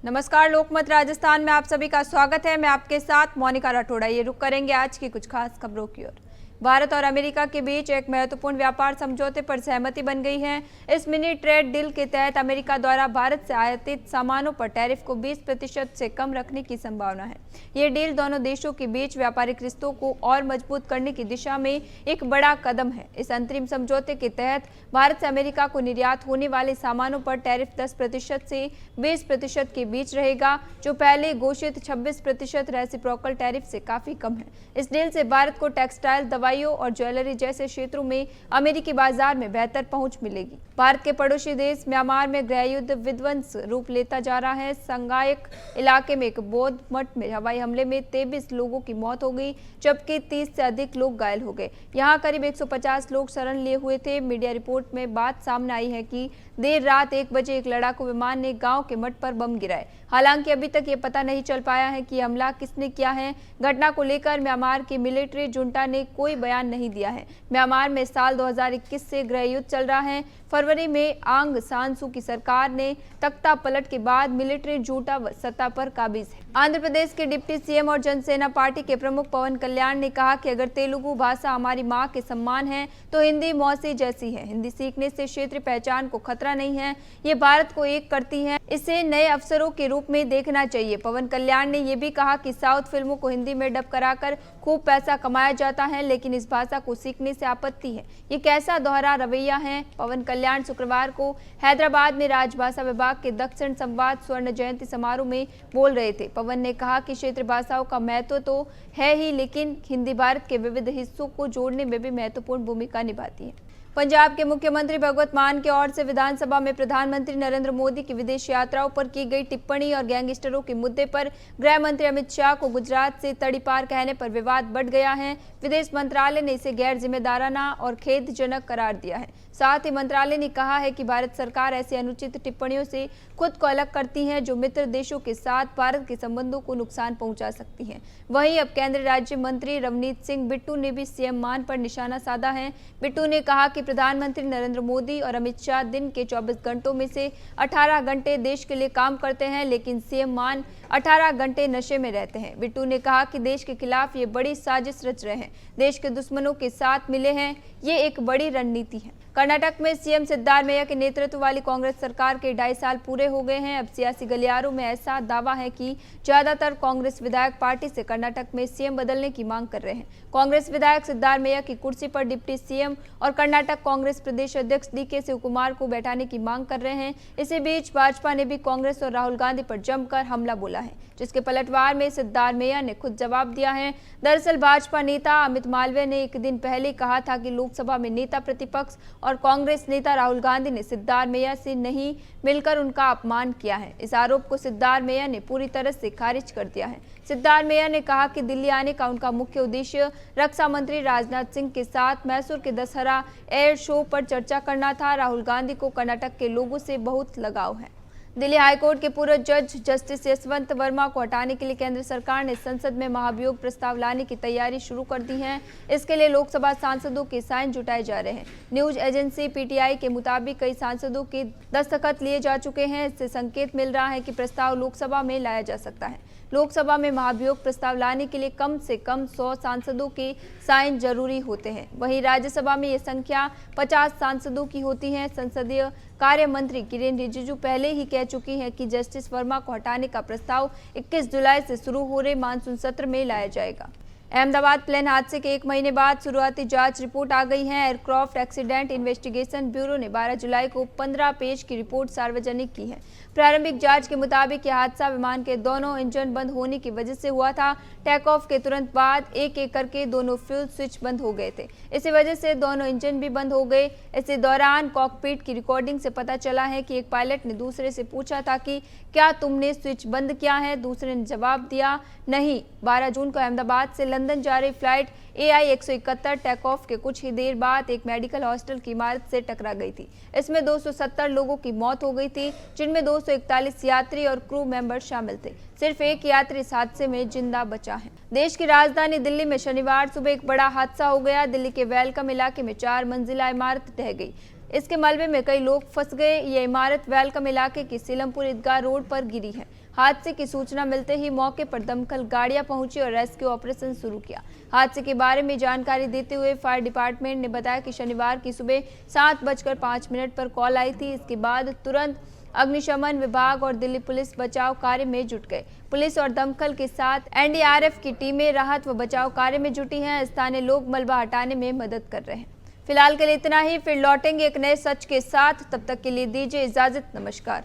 नमस्कार, लोकमत राजस्थान में आप सभी का स्वागत है। मैं आपके साथ मोनिका राठौड़ा। ये रुक करेंगे आज की कुछ खास खबरों की ओर। भारत और अमेरिका के बीच एक महत्वपूर्ण व्यापार समझौते पर सहमति बन गई है। इस मिनी ट्रेड डील के तहत अमेरिका द्वारा भारत से आयातित सामानों पर टैरिफ को 20% से कम रखने की संभावना है। ये डील दोनों देशों के बीच व्यापारिक रिश्तों को और मजबूत करने की दिशा में एक बड़ा कदम है। इस अंतरिम समझौते के तहत भारत से अमेरिका को निर्यात होने वाले सामानों पर टैरिफ 10% से 20% के बीच रहेगा, जो पहले घोषित 26% रेसिप्रोकल टैरिफ से काफी कम है। इस डील से भारत को टेक्सटाइल, दवाइयों और ज्वेलरी जैसे क्षेत्रों में अमेरिकी बाजार में बेहतर पहुंच मिलेगी। भारत के पड़ोसी देश म्यांमार में गृहयुद्ध विध्वंस रूप लेता जा रहा है। संगायक इलाके में एक बौद्ध मठ में हवाई हमले में 23 लोगों की मौत हो गई, जबकि 30 से अधिक लोग घायल हो गए। यहाँ करीब 150 लोग शरण लिए हुए थे। मीडिया रिपोर्ट में बात सामने आई है कि देर रात 1 बजे एक लड़ाकू विमान ने गांव के मठ पर बम गिराए। हालांकि अभी तक ये पता नहीं चल पाया है कि हमला किसने किया है। घटना को लेकर म्यांमार की मिलिट्री जुंटा ने कोई बयान नहीं दिया है। म्यांमार में साल 2021 से गृहयुद्ध चल रहा है। फरवरी में आंग सान सू की सरकार ने तख्ता पलट के बाद मिलिट्री जुंटा सत्ता पर काबिज है। आंध्र प्रदेश के डिप्टी सीएम और जनसेना पार्टी के प्रमुख पवन कल्याण ने कहा कि अगर तेलुगु भाषा हमारी मां के सम्मान है तो हिंदी मौसी जैसी है। हिंदी सीखने से क्षेत्रीय पहचान को खतरा नहीं है, ये भारत को एक करती है। इसे नए अवसरों के रूप में देखना चाहिए। पवन कल्याण ने यह भी कहा कि साउथ फिल्मों को हिंदी में डब कराकर खूब पैसा कमाया जाता है, लेकिन इस भाषा को सीखने से आपत्ति है। ये कैसा दोहरा रवैया है। पवन कल्याण शुक्रवार को हैदराबाद में राजभाषा विभाग के दक्षिण संवाद स्वर्ण जयंती समारोह में बोल रहे थे। पवन ने कहा कि क्षेत्रीय भाषाओं का महत्व तो है ही, लेकिन हिंदी भारत के विविध हिस्सों को जोड़ने में भी महत्वपूर्ण भूमिका निभाती है। पंजाब के मुख्यमंत्री भगवंत मान की ओर से विधानसभा में प्रधानमंत्री नरेंद्र मोदी की विदेश यात्राओं पर की गई टिप्पणी और गैंगस्टरों के मुद्दे पर गृह मंत्री अमित शाह को गुजरात से तड़ीपार कहने पर विवाद बढ़ गया है। विदेश मंत्रालय ने इसे गैर जिम्मेदाराना और खेदजनक करार दिया है। साथ ही मंत्रालय ने कहा है कि भारत सरकार ऐसी अनुचित टिप्पणियों से खुद को अलग करती है जो मित्र देशों के साथ भारत के संबंधों को नुकसान पहुंचा सकती हैं। वहीं अब केंद्रीय राज्य मंत्री रवनीत सिंह बिट्टू ने भी सीएम मान पर निशाना साधा है। बिट्टू ने कहा कि प्रधानमंत्री नरेंद्र मोदी और अमित शाह दिन के 24 घंटों में से 18 घंटे देश के लिए काम करते हैं, लेकिन सीएम मान 18 घंटे नशे में रहते हैं। बिट्टू ने कहा कि देश के खिलाफ ये बड़ी साजिश रच रहे हैं, देश के दुश्मनों के साथ मिले हैं, ये एक बड़ी रणनीति है। कर्नाटक में सीएम सिद्धारमैया के नेतृत्व वाली कांग्रेस सरकार के 2.5 साल पूरे हो गए हैं। अब सियासी गलियारों में ऐसा दावा है कि ज्यादातर कांग्रेस विधायक पार्टी से कर्नाटक में सीएम बदलने की मांग कर रहे हैं। कांग्रेस विधायक सिद्धारमैया की कुर्सी पर डिप्टी सीएम और कर्नाटक कांग्रेस प्रदेश अध्यक्ष डीके शिवकुमार को बैठाने की मांग कर रहे हैं। इसी बीच भाजपा ने भी कांग्रेस और राहुल गांधी पर जमकर हमला बोला है, जिसके पलटवार में सिद्धारमैया ने खुद जवाब दिया है। दरअसल भाजपा नेता अमित मालवीय ने एक दिन पहले कहा था कि लोकसभा में नेता प्रतिपक्ष और कांग्रेस नेता राहुल गांधी ने सिद्धारमैया से नहीं मिलकर उनका अपमान किया है। इस आरोप को सिद्धारमैया ने पूरी तरह से खारिज कर दिया है। सिद्धारमैया ने कहा कि दिल्ली आने का उनका मुख्य उद्देश्य रक्षा मंत्री राजनाथ सिंह के साथ मैसूर के दशहरा एयर शो पर चर्चा करना था। राहुल गांधी को कर्नाटक के लोगों से बहुत लगाव है। दिल्ली हाईकोर्ट के पूर्व जज जस्टिस यशवंत वर्मा को हटाने के लिए केंद्र सरकार ने संसद में महाभियोग प्रस्ताव लाने की तैयारी शुरू कर दी है। इसके लिए लोकसभा सांसदों के साइन जुटाए जा रहे हैं। न्यूज एजेंसी पीटीआई के मुताबिक कई सांसदों के दस्तखत लिए जा चुके हैं। इससे संकेत मिल रहा है कि प्रस्ताव लोकसभा में लाया जा सकता है। लोकसभा में महाभियोग प्रस्ताव लाने के लिए कम से कम 100 सांसदों के साइन जरूरी होते हैं। वहीं राज्यसभा में ये संख्या 50 सांसदों की होती है। संसदीय कार्य मंत्री किरेन रिजिजू पहले ही कह चुकी हैं कि जस्टिस वर्मा को हटाने का प्रस्ताव 21 जुलाई से शुरू हो रहे मानसून सत्र में लाया जाएगा। अहमदाबाद प्लेन हादसे के 1 महीने बाद शुरुआती जांच रिपोर्ट आ गई है। एयरक्राफ्ट एक्सीडेंट इन्वेस्टिगेशन ब्यूरो ने 12 जुलाई को 15 पेज की रिपोर्ट सार्वजनिक की है। प्रारंभिक जांच के मुताबिक यह हादसा विमान के दोनों इंजन बंद होने की वजह से हुआ था। टेक ऑफ के तुरंत बाद एक एक करके दोनों फ्यूल स्विच बंद हो गए थे। इसी वजह से दोनों इंजन भी बंद हो गए। इसी दौरान कॉकपिट की रिकॉर्डिंग से पता चला है कि एक पायलट ने दूसरे से पूछा था कि क्या तुमने स्विच बंद किया है। दूसरे ने जवाब दिया नहीं। 12 जून को अहमदाबाद से लंदन जा रही फ्लाइट AI-171 टेक ऑफ के कुछ ही देर बाद एक मेडिकल हॉस्टल की इमारत से टकरा गई थी। इसमें 270 लोगों की मौत हो गई थी, जिनमें 241 यात्री और क्रू मेंबर शामिल थे। सिर्फ एक यात्री इस हादसे में जिंदा बचा है। देश की राजधानी दिल्ली में शनिवार सुबह एक बड़ा हादसा हो गया। दिल्ली के वेलकम इलाके में 4 मंजिला इमारत ढह गई। इसके मलबे में कई लोग फंस गए। ये इमारत वेलकम इलाके की सीलमपुर ईदगाह रोड पर गिरी है। हादसे की सूचना मिलते ही मौके पर दमकल गाड़ियां पहुंची और रेस्क्यू ऑपरेशन शुरू किया। हादसे के बारे में जानकारी देते हुए फायर डिपार्टमेंट ने बताया कि शनिवार की सुबह 7:05 पर कॉल आई थी। इसके बाद तुरंत अग्निशमन विभाग और दिल्ली पुलिस बचाव कार्य में जुट गए। पुलिस और दमकल के साथ एनडीआरएफ की टीमें राहत व बचाव कार्य में जुटी हैं। स्थानीय लोग मलबा हटाने में मदद कर रहे हैं। फिलहाल के लिए इतना ही, फिर लौटेंगे एक नए सच के साथ। तब तक के लिए दीजिए इजाजत। नमस्कार।